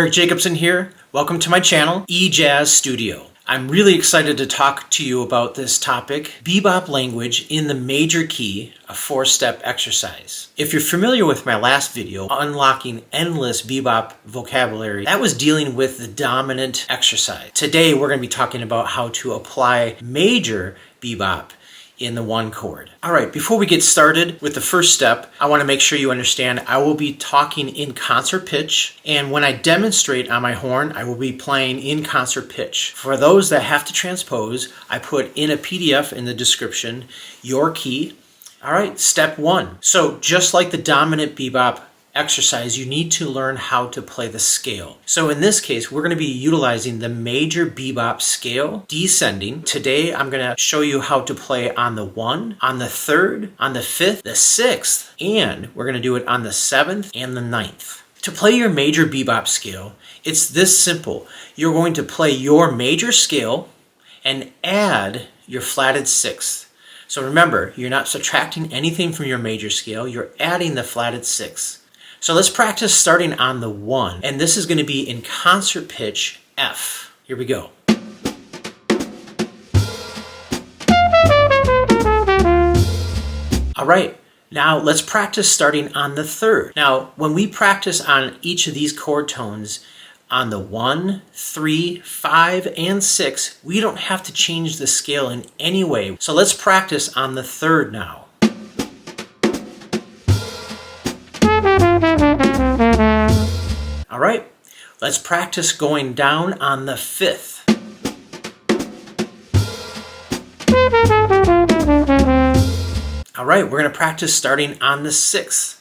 Eric Jacobson here. Welcome to my channel, EJazz Studio. I'm really excited to talk to you about this topic, bebop language in the major key, a 4-step exercise. If you're familiar with my last video, Unlocking Endless Bebop Vocabulary, that was dealing with the dominant exercise. Today we're going to be talking about how to apply major bebop in the one chord. All right, before we get started with the first step, I want to make sure you understand I will be talking in concert pitch, and when I demonstrate on my horn, I will be playing in concert pitch. For those that have to transpose, I put in a PDF in the description your key. All right, step 1. So just like the dominant bebop exercise, you need to learn how to play the scale. So in this case, we're going to be utilizing the Major Bebop Scale, descending. Today, I'm going to show you how to play on the 1, on the 3rd, on the 5th, the 6th, and we're going to do it on the 7th and the 9th. To play your Major Bebop Scale, it's this simple. You're going to play your major scale and add your flatted 6th. So remember, you're not subtracting anything from your major scale, you're adding the flatted 6th. So let's practice starting on the 1, and this is going to be in concert pitch F. Here we go. All right, now let's practice starting on the 3rd. Now, when we practice on each of these chord tones, on the 1, 3, 5, and 6, we don't have to change the scale in any way. So let's practice on the 3rd now. All right, let's practice going down on the 5th. All right, we're going to practice starting on the 6th.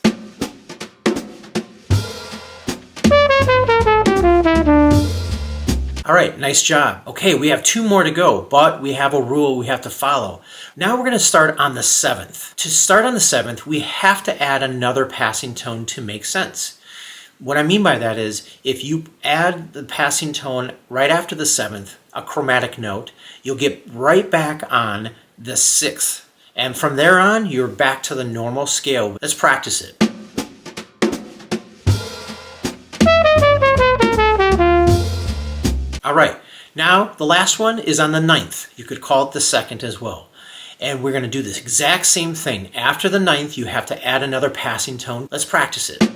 All right, nice job. Okay, we have 2 more to go, but we have a rule we have to follow. Now we're going to start on the 7th. To start on the 7th, we have to add another passing tone to make sense. What I mean by that is, if you add the passing tone right after the 7th, a chromatic note, you'll get right back on the 6th. And from there on, you're back to the normal scale. Let's practice it. All right, now the last one is on the 9th. You could call it the 2nd as well. And we're going to do this exact same thing. After the 9th, you have to add another passing tone. Let's practice it.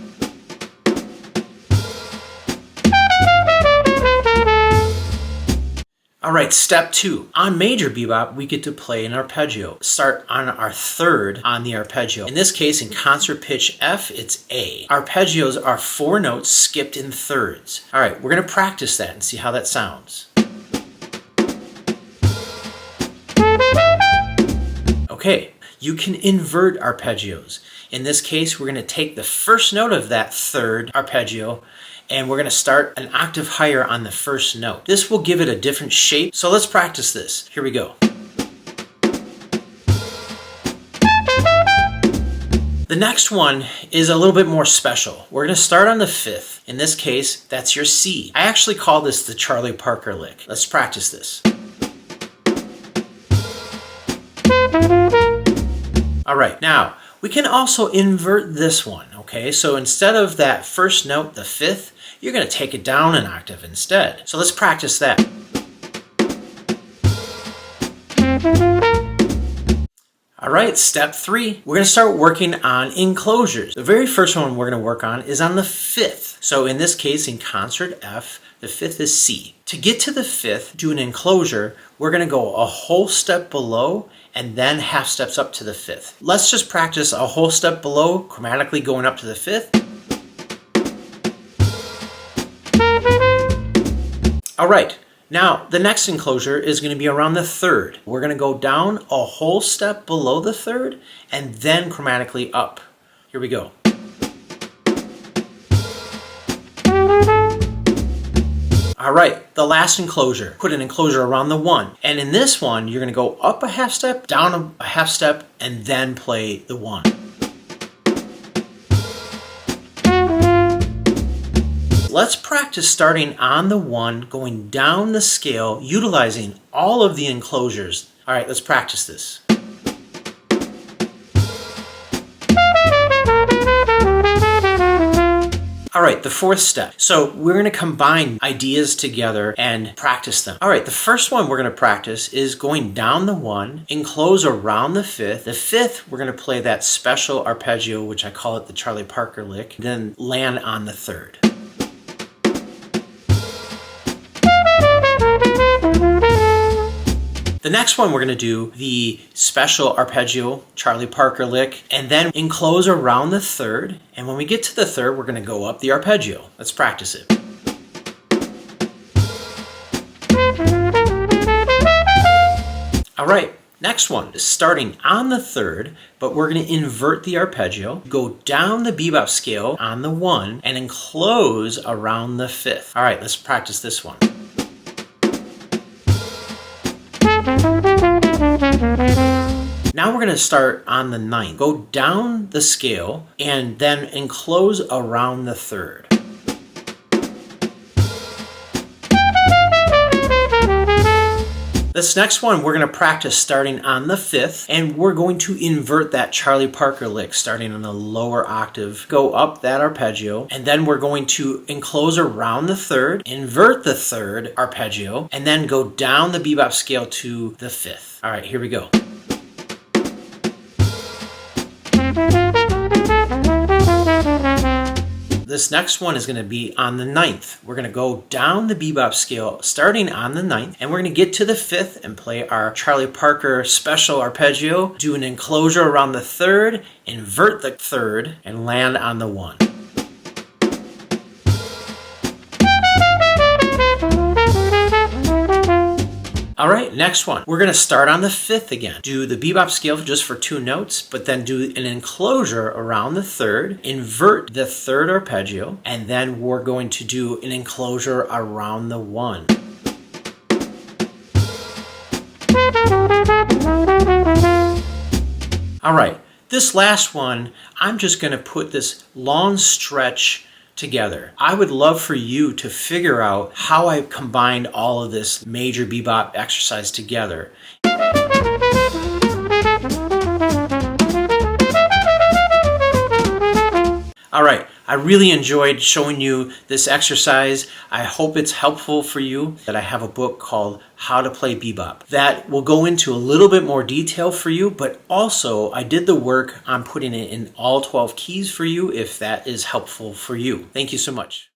All right, step 2. On major bebop, we get to play an arpeggio. Start on our 3rd on the arpeggio. In this case, in concert pitch F, it's A. Arpeggios are 4 notes skipped in thirds. All right, we're going to practice that and see how that sounds. Okay, you can invert arpeggios. In this case, we're going to take the first note of that 3rd arpeggio and we're going to start an octave higher on the first note. This will give it a different shape, so let's practice this. Here we go. The next one is a little bit more special. We're going to start on the 5th. In this case, that's your C. I actually call this the Charlie Parker lick. Let's practice this. All right, now we can also invert this one, okay? So instead of that first note, the 5th, you're going to take it down an octave instead. So let's practice that. All right, step 3. We're going to start working on enclosures. The very first one we're going to work on is on the 5th. So in this case, in concert F, the 5th is C. To get to the 5th, do an enclosure, we're going to go a whole step below and then half steps up to the 5th. Let's just practice a whole step below, chromatically going up to the 5th. All right, now the next enclosure is going to be around the 3rd. We're going to go down a whole step below the 3rd and then chromatically up. Here we go. All right, the last enclosure. Put an enclosure around the 1. And in this one, you're going to go up a half step, down a half step, and then play the 1. Let's practice starting on the 1, going down the scale, utilizing all of the enclosures. All right, let's practice this. All right, the fourth step. So we're going to combine ideas together and practice them. All right, the first one we're going to practice is going down the 1, enclose around the 5th. The 5th, we're going to play that special arpeggio, which I call it the Charlie Parker lick, then land on the 3rd. The next one, we're going to do the special arpeggio, Charlie Parker lick, and then enclose around the 3rd. And when we get to the 3rd, we're going to go up the arpeggio. Let's practice it. All right, next one is starting on the 3rd, but we're going to invert the arpeggio, go down the bebop scale on the 1, and enclose around the 5th. All right, let's practice this one. Now we're going to start on the 9th. Go down the scale and then enclose around the 3rd. This next one we're going to practice starting on the 5th, and we're going to invert that Charlie Parker lick starting on the lower octave, go up that arpeggio, and then we're going to enclose around the 3rd, invert the 3rd arpeggio, and then go down the bebop scale to the 5th. All right, here we go. This next one is going to be on the 9th. We're going to go down the bebop scale starting on the 9th, and we're going to get to the 5th and play our Charlie Parker special arpeggio, do an enclosure around the 3rd, invert the 3rd, and land on the 1. All right, next one. We're going to start on the 5th again. Do the bebop scale just for 2 notes, but then do an enclosure around the 3rd, invert the 3rd arpeggio, and then we're going to do an enclosure around the 1. All right, this last one, I'm just going to put this long stretch together. I would love for you to figure out how I combined all of this major bebop exercise together. All right, I really enjoyed showing you this exercise. I hope it's helpful for you. That I have a book called How to Play Bebop that will go into a little bit more detail for you, but also I did the work on putting it in all 12 keys for you if that is helpful for you. Thank you so much.